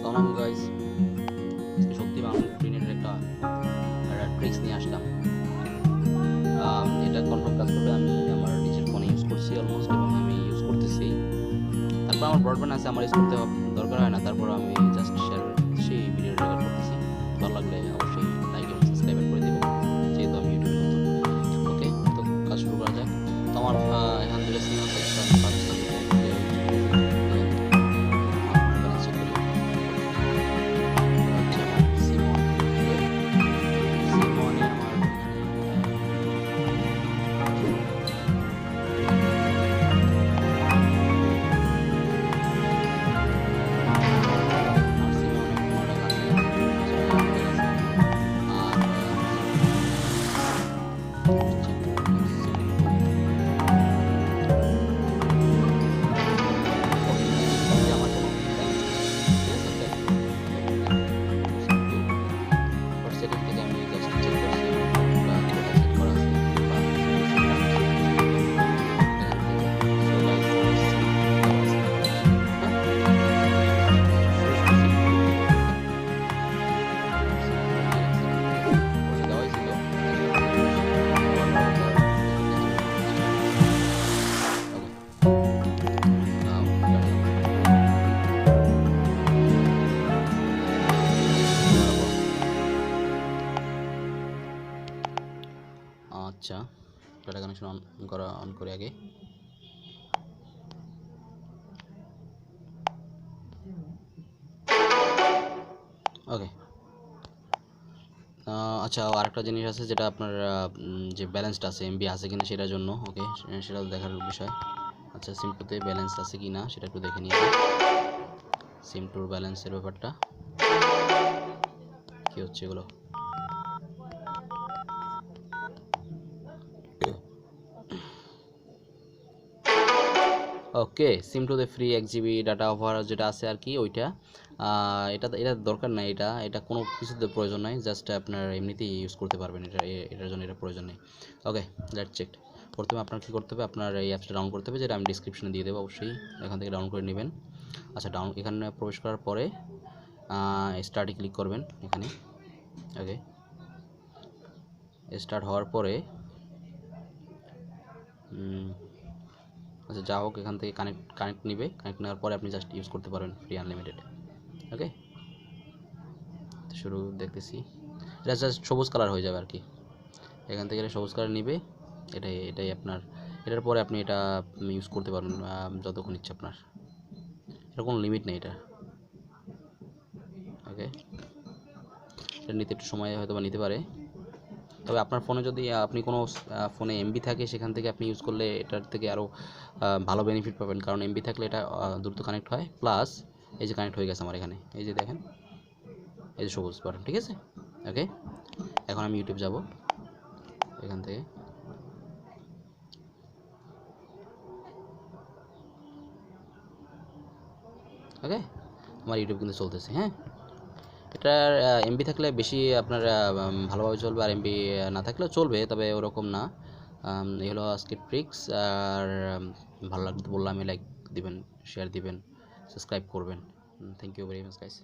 আসসালামু গাইস, সত্যি বাংলালিংক ফ্রি নেটের একটা ট্রিক্স নিয়ে আসলাম। এটা কনফার্ম কাজ করবে। আমি আমার নিজের ফোনে ইউজ করছি অলমোস্ট, এবং আমি ইউজ করতেছি। তারপর আমার ব্রডব্যান্ড আছে, আমার ইউজ করতে দরকার হয় না। তারপর আমি জাস্ট শেয়ার সেই ভিডিও রেকর্ড করতেছি। ভালো লাগলে অবশ্যই লাইক এবং সাবস্ক্রাইব করে দেবেন, যেহেতু আমি ইউটিউবে নতুন। ওকে, তো কাজ শুরু করা যাক। তো আমার এখান থেকে সিম আছে, আচ্ছা, ডাটা কানেকশন অন করে আগে। ওকে, আচ্ছা, আরেকটা জিনিস আছে যেটা আপনার যে ব্যালেন্সটা আছে, এমবি আছে কিনা সেটার জন্য। ওকে, সেটা দেখার বিষয়। আচ্ছা, সিম টুতে ব্যালেন্স আছে কিনা সেটা একটু দেখে নিয়ে সিম টুর ব্যালেন্সের ব্যাপারটা কি হচ্ছে এগুলো। ওকে, সিম টুতে ফ্রি 1 GB ডাটা অফার যেটা আছে আর কি, ওইটা এটা দরকার নাই। এটা কোনো কিছুতে প্রয়োজন নাই, জাস্ট আপনার এমনিতেই ইউজ করতে পারবেন। এটার জন্য এটা প্রয়োজন নেই। ওকে, লেটস চেক। প্রথমে আপনার কী করতে হবে, আপনার এই অ্যাপসটা ডাউনলোড করতে হবে, যেটা আমি ডিসক্রিপশনে দিয়ে দেবো। অবশ্যই এখান থেকে ডাউনলোড করে নেবেন। আচ্ছা, এখানে প্রবেশ করার পরে স্টার্টে ক্লিক করবেন এখানে। ওকে, স্টার্ট হওয়ার পরে আচ্ছা, যা হোক, এখান থেকে কানেক্ট নেবে। কানেক্ট নেওয়ার পরে আপনি জাস্ট ইউজ করতে পারবেন ফ্রি আনলিমিটেড। ওকে, শুরু দেখতেছি। এটা জাস্ট সবুজ কালার হয়ে যাবে আর কি। এখান থেকে এটা সবুজ কালার নেবে। এটাই আপনার। এটার পরে আপনি এটা ইউজ করতে পারবেন যতক্ষণ ইচ্ছে আপনার। এটা কোনো লিমিট নেই এটা। ওকে, এটা নিতে একটু সময় হয়তো বা নিতে পারে। তবে আপনার ফোনে যদি আপনি কোনো ফোনে এমবি থাকে, সেখান থেকে আপনি ইউজ করলে এটার থেকে আরও ভালো বেনিফিট পাবেন। কারণ এমবি থাকলে এটা দ্রুত কানেক্ট হয়। প্লাস এই যে কানেক্ট হয়ে গেছে আমার এখানে, এই যে দেখেন, এই যে সবুজ বাটন, ঠিক আছে। ওকে, এখন আমি ইউটিউব যাব এখান থেকে। ওকে, আমার ইউটিউব কিন্তু চলতেছে। হ্যাঁ, এটার এমবি থাকলে বেশি আপনার ভালোভাবে চলবে, আর এমবি না থাকলেও চলবে, তবে ওরকম না। এই হলো আজকের ট্রিক্স। আর ভালো লাগলে তো বললাম, লাইক দিবেন, শেয়ার দিবেন, সাবস্ক্রাইব করবেন। Thank you very much guys.